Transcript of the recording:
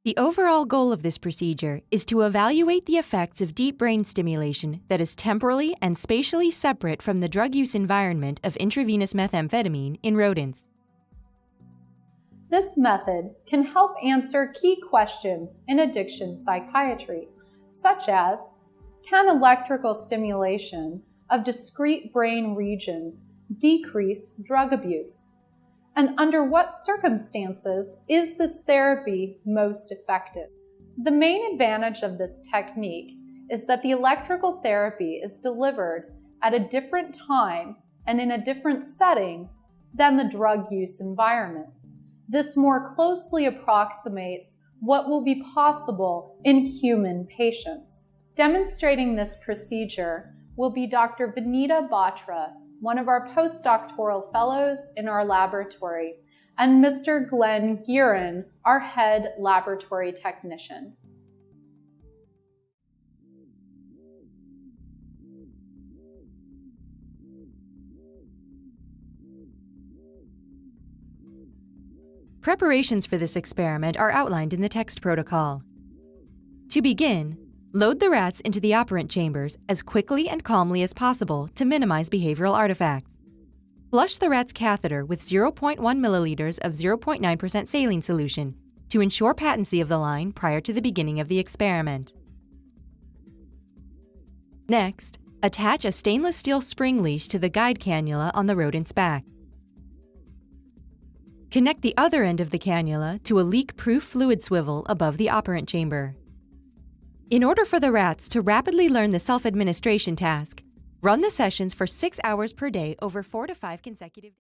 The overall goal of this procedure is to evaluate the effects of deep brain stimulation that is temporally and spatially separate from the drug use environment of intravenous methamphetamine in rodents. This method can help answer key questions in addiction psychiatry, such as, can electrical stimulation of discrete brain regions decrease drug abuse? And under what circumstances is this therapy most effective? The main advantage of this technique is that the electrical therapy is delivered at a different time and in a different setting than the drug use environment. This more closely approximates what will be possible in human patients. Demonstrating this procedure will be Dr. Vinita Batra, one of our postdoctoral fellows in our laboratory, and Mr. Guerin, our head laboratory technician. Preparations for this experiment are outlined in the text protocol. To begin, load the rats into the operant chambers as quickly and calmly as possible to minimize behavioral artifacts. Flush the rat's catheter with 0.1 milliliters of 0.9% saline solution to ensure patency of the line prior to the beginning of the experiment. Next, attach a stainless steel spring leash to the guide cannula on the rodent's back. Connect the other end of the cannula to a leak-proof fluid swivel above the operant chamber. In order for the rats to rapidly learn the self-administration task, run the sessions for 6 hours per day over 4 to 5 consecutive days.